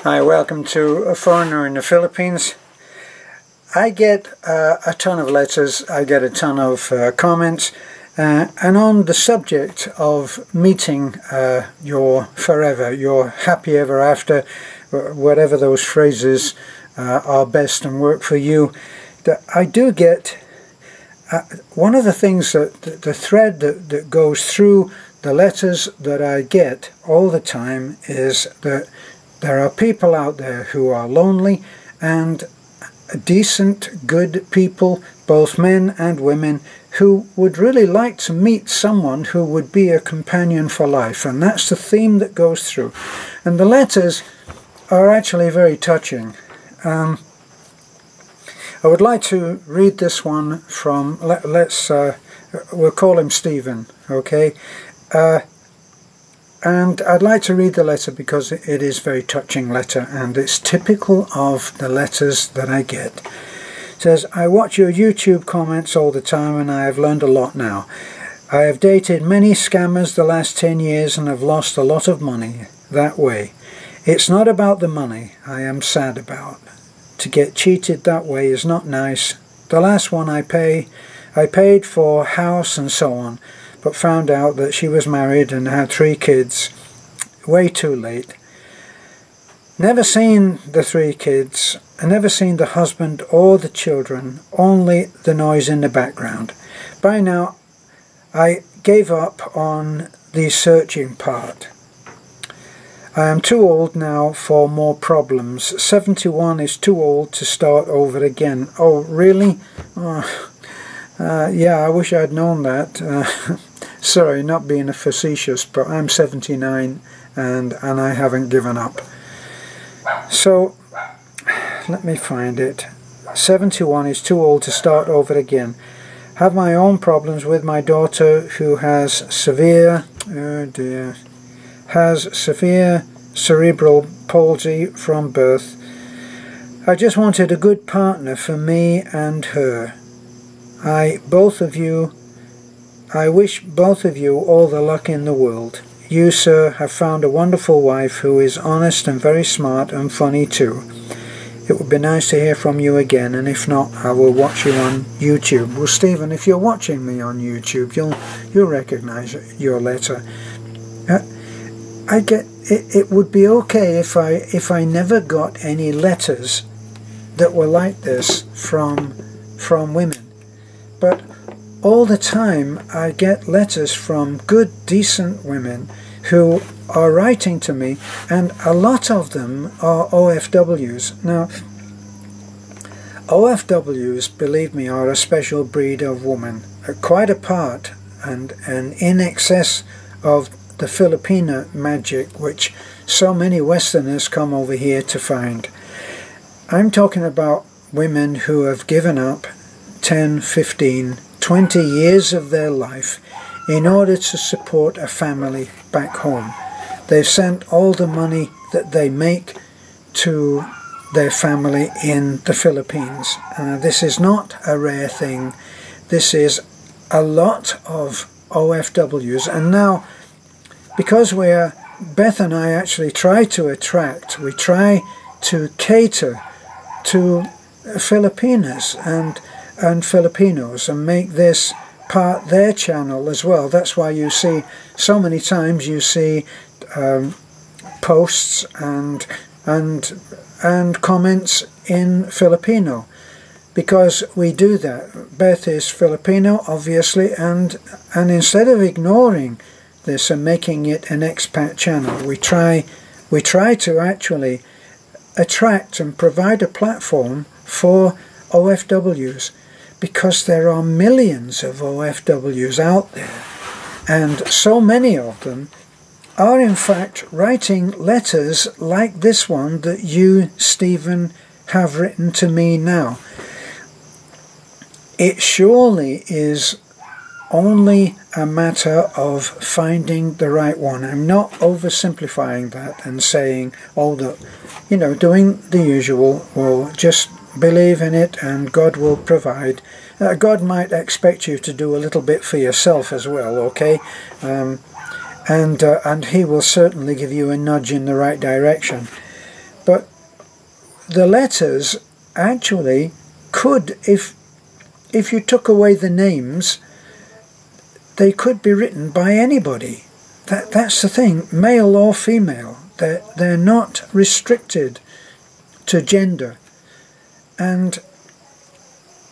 Hi, welcome to A Foreigner in the Philippines. I get a ton of letters, I get a ton of comments, and on the subject of meeting your forever, your happy ever after, whatever those phrases are best and work for you, that I do get, one of the things that the thread that goes through the letters that I get all the time is that there are people out there who are lonely, and decent, good people, both men and women, who would really like to meet someone who would be a companion for life. And that's the theme that goes through. And the letters are actually very touching. I would like to read this one from, we'll call him Stephen, okay? And I'd like to read the letter because it is a very touching letter, and it's typical of the letters that I get. It says, I watch your YouTube comments all the time and I have learned a lot now. I have dated many scammers the last 10 years and have lost a lot of money that way. It's not about the money I am sad about. To get cheated that way is not nice. The last one I paid for house and so on, but found out that she was married and had 3 kids. Way too late. Never seen the 3 kids. I never seen the husband or the children, only the noise in the background. By now, I gave up on the searching part. I am too old now for more problems. 71 is too old to start over again. Oh, really? Yeah, I wish I'd known that. Sorry, not being facetious, but I'm 79 and I haven't given up. So, let me find it. 71 is too old to start over again. Have my own problems with my daughter who has severe, severe cerebral palsy from birth. I just wanted a good partner for me and her. I wish both of you all the luck in the world. You, sir, have found a wonderful wife who is honest and very smart and funny too. It would be nice to hear from you again, and if not, I will watch you on YouTube. Well, Stephen, if you're watching me on YouTube, you'll recognize your letter. I get it would be okay if I never got any letters that were like this from women, but all the time I get letters from good, decent women who are writing to me, and a lot of them are OFWs. Now, OFWs, believe me, are a special breed of woman, quite apart and in excess of the Filipino magic which so many Westerners come over here to find. I'm talking about women who have given up 10, 15, 20 years of their life in order to support a family back home. They've sent all the money that they make to their family in the Philippines. This is not a rare thing. This is a lot of OFWs. And now, because Beth and I actually try to we try to cater to Filipinas and Filipinos and make this part their channel as well. That's why you see so many times you see posts and comments in Filipino, because we do that. Beth is Filipino, obviously, and instead of ignoring this and making it an expat channel, we try to actually attract and provide a platform for OFWs, because there are millions of OFWs out there, and so many of them are in fact writing letters like this one that you, Stephen, have written to me now. It surely is only a matter of finding the right one. I'm not oversimplifying that and saying, oh, doing the usual, well, just believe in it and God will provide. God might expect you to do a little bit for yourself as well, okay? And He will certainly give you a nudge in the right direction. But the letters actually could, if you took away the names, they could be written by anybody. That's the thing, male or female. They're not restricted to gender. And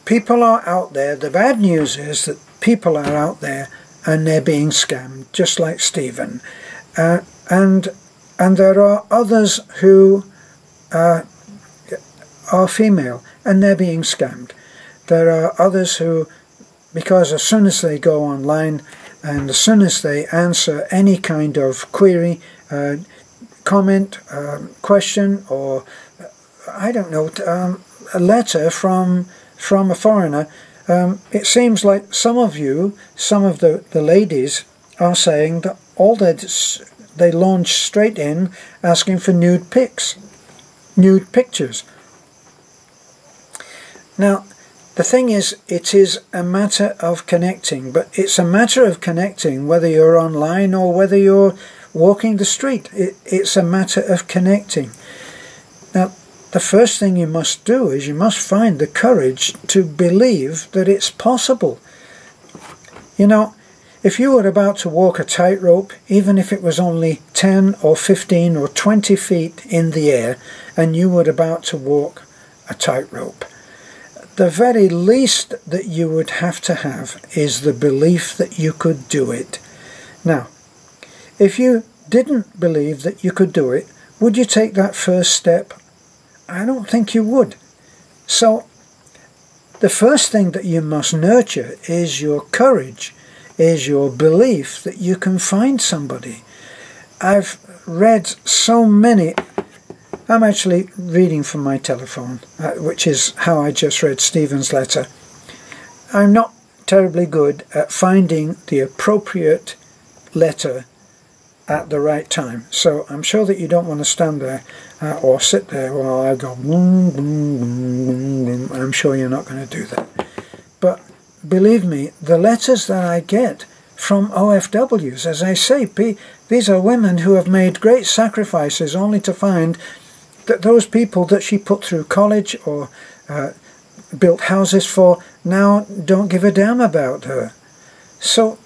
people are out there. The bad news is that people are out there and they're being scammed, just like Stephen. And there are others who are female and they're being scammed. There are others who, because as soon as they go online and as soon as they answer any kind of query, comment, question, or I don't know, a letter from a foreigner, it seems like some of the ladies are saying that all they launch straight in asking for nude pictures. Now, the thing is, it is a matter of connecting, but it's a matter of connecting whether you're online or whether you're walking the street. It's a matter of connecting. Now, the first thing you must do is you must find the courage to believe that it's possible. You know, if you were about to walk a tightrope, even if it was only 10 or 15 or 20 feet in the air, and you were about to walk a tightrope, the very least that you would have to have is the belief that you could do it. Now, if you didn't believe that you could do it, would you take that first step? I don't think you would. So, the first thing that you must nurture is your courage, is your belief that you can find somebody. I've read so many. I'm actually reading from my telephone, which is how I just read Stephen's letter. I'm not terribly good at finding the appropriate letter at the right time. So I'm sure that you don't want to stand there or sit there while I go boom, boom, boom, boom, boom. I'm sure you're not going to do that. But believe me, the letters that I get from OFWs, as I say, these are women who have made great sacrifices only to find that those people that she put through college or built houses for now don't give a damn about her. So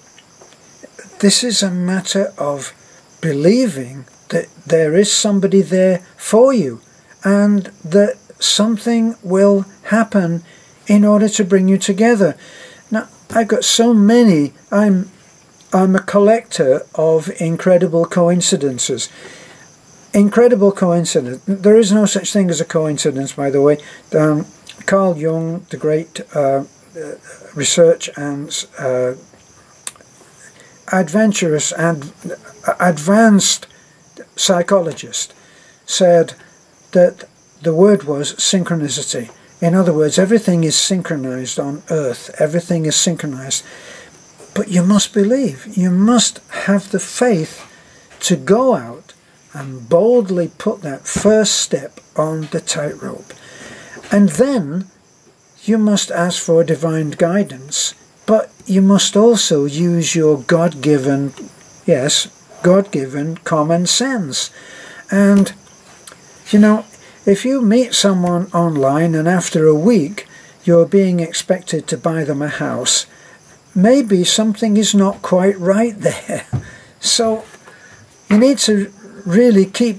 this is a matter of believing that there is somebody there for you and that something will happen in order to bring you together. Now, I've got so many. I'm a collector of incredible coincidences. Incredible coincidence. There is no such thing as a coincidence, by the way. Carl Jung, the great research and adventurous and advanced psychologist, said that the word was synchronicity. In other words, everything is synchronized on Earth. Everything is synchronized. But you must believe. You must have the faith to go out and boldly put that first step on the tightrope. And then you must ask for divine guidance, but you must also use your God-given, yes, God-given common sense. And, you know, if you meet someone online and after a week you're being expected to buy them a house, maybe something is not quite right there. So you need to really keep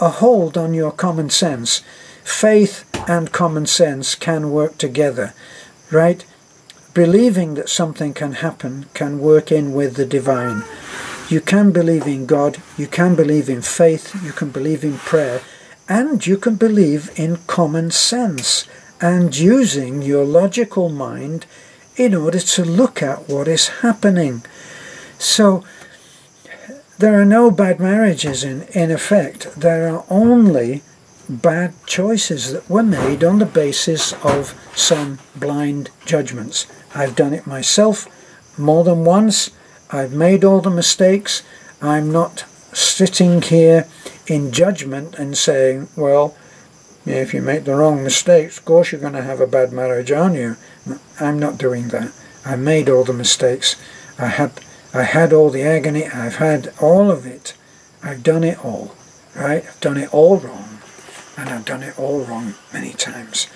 a hold on your common sense. Faith and common sense can work together, right? Believing that something can happen can work in with the divine. You can believe in God, you can believe in faith, you can believe in prayer, and you can believe in common sense and using your logical mind in order to look at what is happening. So there are no bad marriages in effect. There are only bad choices that were made on the basis of some blind judgments. I've done it myself more than once. I've made all the mistakes. I'm not sitting here in judgment and saying, well, if you make the wrong mistakes, of course you're going to have a bad marriage, aren't you? No, I'm not doing that. I made all the mistakes. I had all the agony. I've had all of it. I've done it all, right? I've done it all wrong. and I've done it all wrong many times.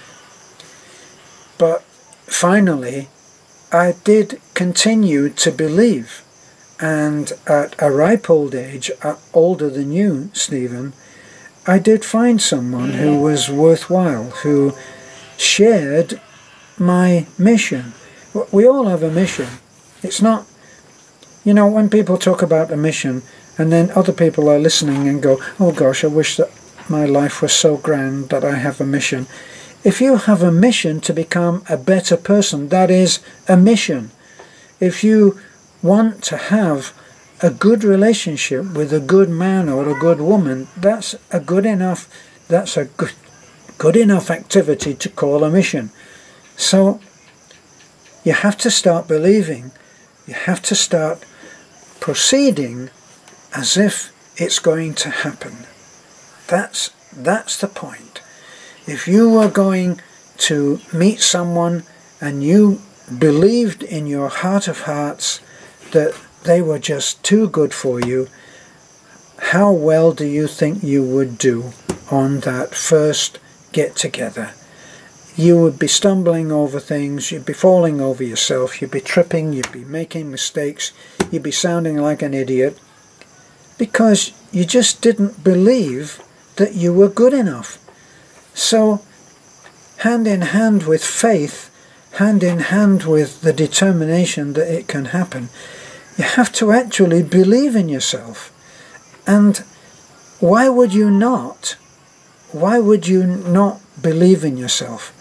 But finally, I did continue to believe, and at a ripe old age, older than you, Stephen, I did find someone who was worthwhile, who shared my mission. We all have a mission. It's not, you know, when people talk about a mission and then other people are listening and go, oh gosh, I wish that my life was so grand that I have a mission. If you have a mission to become a better person, that is a mission. If you want to have a good relationship with a good man or a good woman, that's a good enough activity to call a mission. So you have to start believing. You have to start proceeding as if it's going to happen. That's the point. If you were going to meet someone and you believed in your heart of hearts that they were just too good for you, how well do you think you would do on that first get-together? You would be stumbling over things, you'd be falling over yourself, you'd be tripping, you'd be making mistakes, you'd be sounding like an idiot, because you just didn't believe that you were good enough. So, hand in hand with faith, hand in hand with the determination that it can happen, you have to actually believe in yourself. And why would you not? Why would you not believe in yourself?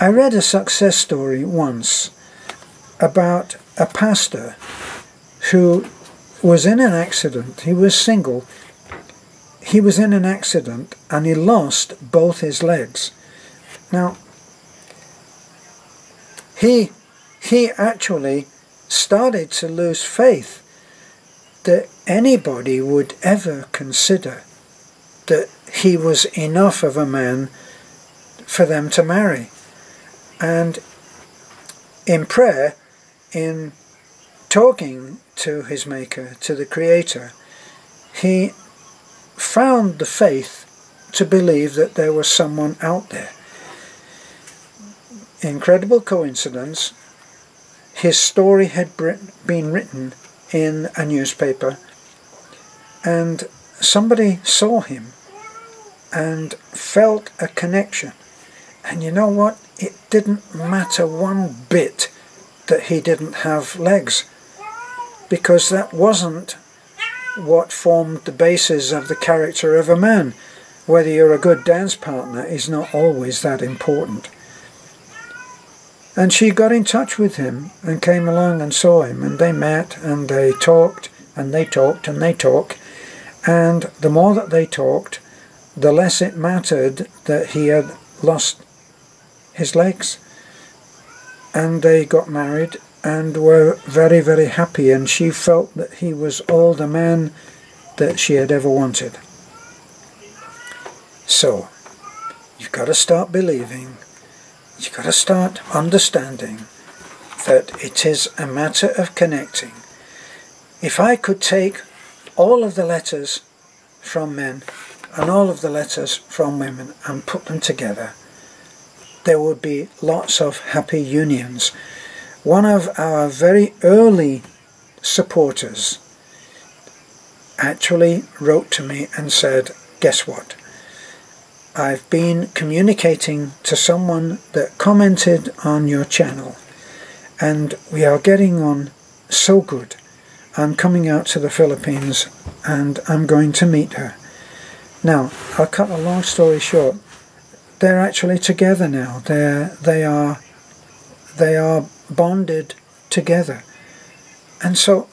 I read a success story once about a pastor who was in an accident. He was single. He was in an accident and he lost both his legs. Now, he actually started to lose faith that anybody would ever consider that he was enough of a man for them to marry. And in prayer, in talking to his Maker, to the Creator, he found the faith to believe that there was someone out there. Incredible coincidence, his story had been written in a newspaper, and somebody saw him and felt a connection. And you know what? It didn't matter one bit that he didn't have legs, because that wasn't what formed the basis of the character of a man. Whether you're a good dance partner is not always that important. And she got in touch with him and came along and saw him, and they met and they talked and they talked and they talked, and the more that they talked, the less it mattered that he had lost his legs. And they got married and were very, very happy, and she felt that he was all the man that she had ever wanted. So, you've got to start believing, you've got to start understanding that it is a matter of connecting. If I could take all of the letters from men and all of the letters from women and put them together, there would be lots of happy unions. One of our very early supporters actually wrote to me and said, guess what? I've been communicating to someone that commented on your channel, and we are getting on so good. I'm coming out to the Philippines and I'm going to meet her. Now, I'll cut a long story short. They're actually together now. They are bonded together. And so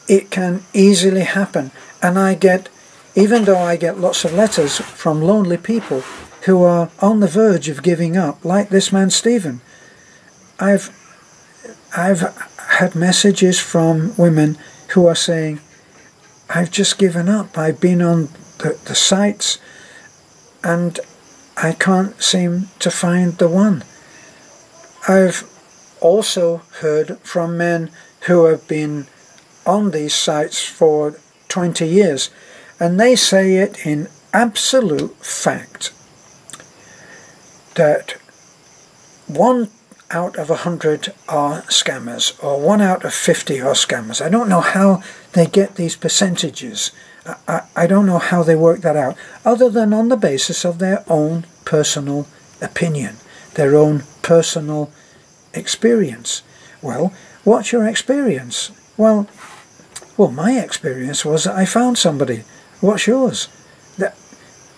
it can easily happen. And even though I get lots of letters from lonely people who are on the verge of giving up, like this man Stephen, I've had messages from women who are saying, I've just given up. I've been on the sites and I can't seem to find the one. I've also heard from men who have been on these sites for 20 years, and they say it in absolute fact that 1 out of 100 are scammers, or 1 out of 50 are scammers. I don't know how they get these percentages. I don't know how they work that out, other than on the basis of their own personal opinion, their own personal experience. Well, what's your experience? Well, my experience was that I found somebody. What's yours?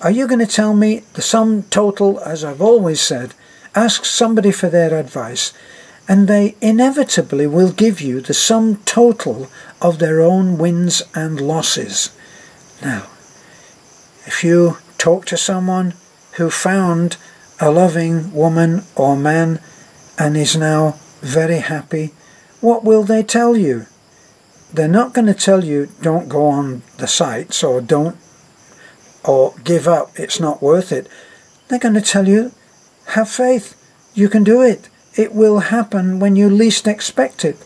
Are you going to tell me the sum total, as I've always said? Ask somebody for their advice, and they inevitably will give you the sum total of their own wins and losses. Now, if you talk to someone who found a loving woman or man and is now very happy, what will they tell you? They're not going to tell you, don't go on the sites, or give up, it's not worth it. They're going to tell you, have faith, you can do it. It will happen when you least expect it.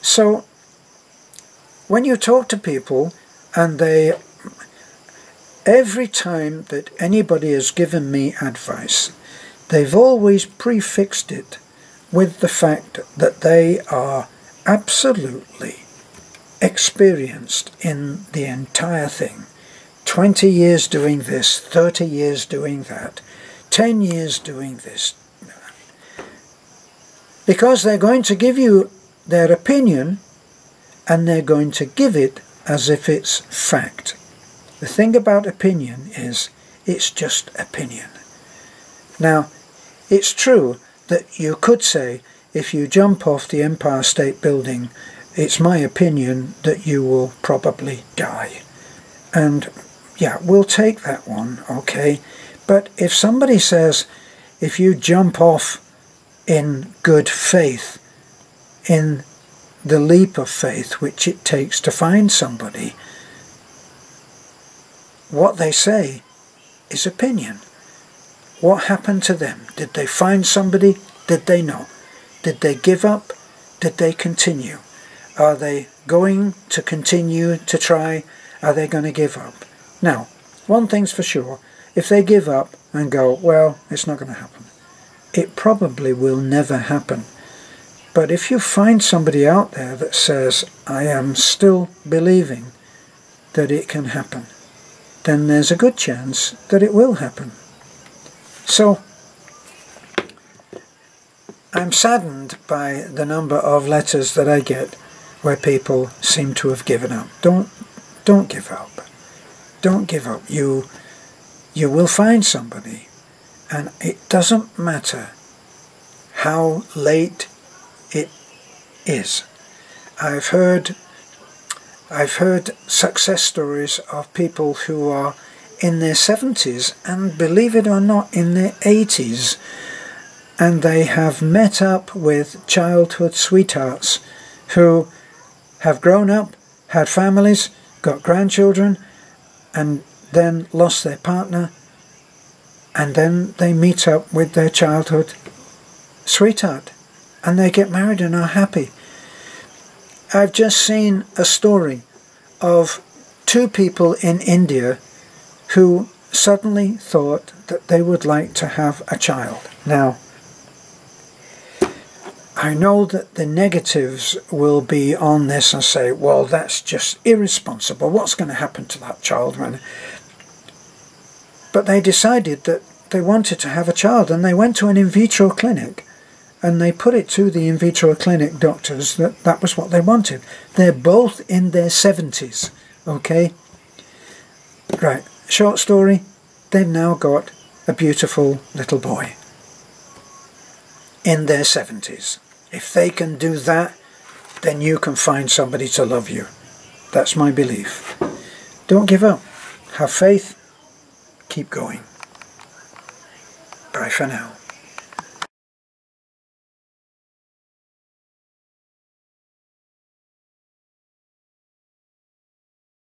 So, when you talk to people, and every time that anybody has given me advice, they've always prefixed it with the fact that they are absolutely experienced in the entire thing. 20 years doing this, 30 years doing that, 10 years doing this. Because they're going to give you their opinion, and they're going to give it as if it's fact. The thing about opinion is, it's just opinion. Now, it's true that you could say, if you jump off the Empire State Building, it's my opinion that you will probably die. And yeah, we'll take that one, okay? But if somebody says, if you jump off in good faith, in the leap of faith which it takes to find somebody, what they say is opinion. What happened to them? Did they find somebody? Did they not? Did they give up? Did they continue? Are they going to continue to try? Are they going to give up? Now, one thing's for sure, if they give up and go, well, it's not going to happen, it probably will never happen. But if you find somebody out there that says, I am still believing that it can happen, then there's a good chance that it will happen. So, I'm saddened by the number of letters that I get where people seem to have given up. Don't give up. Don't give up. You will find somebody, and it doesn't matter how late it is. I've heard success stories of people who are in their 70s and, believe it or not, in their 80s, and they have met up with childhood sweethearts who have grown up, had families, got grandchildren, and then lost their partner, and then they meet up with their childhood sweetheart, and they get married and are happy. I've just seen a story of 2 people in India who suddenly thought that they would like to have a child. Now, I know that the negatives will be on this and say, well, that's just irresponsible. What's going to happen to that child? But they decided that they wanted to have a child, and they went to an in vitro clinic, and they put it to the in vitro clinic doctors that that was what they wanted. They're both in their 70s, okay? Right, short story, they've now got a beautiful little boy in their 70s. If they can do that, then you can find somebody to love you. That's my belief. Don't give up. Have faith. Keep going. Bye for now.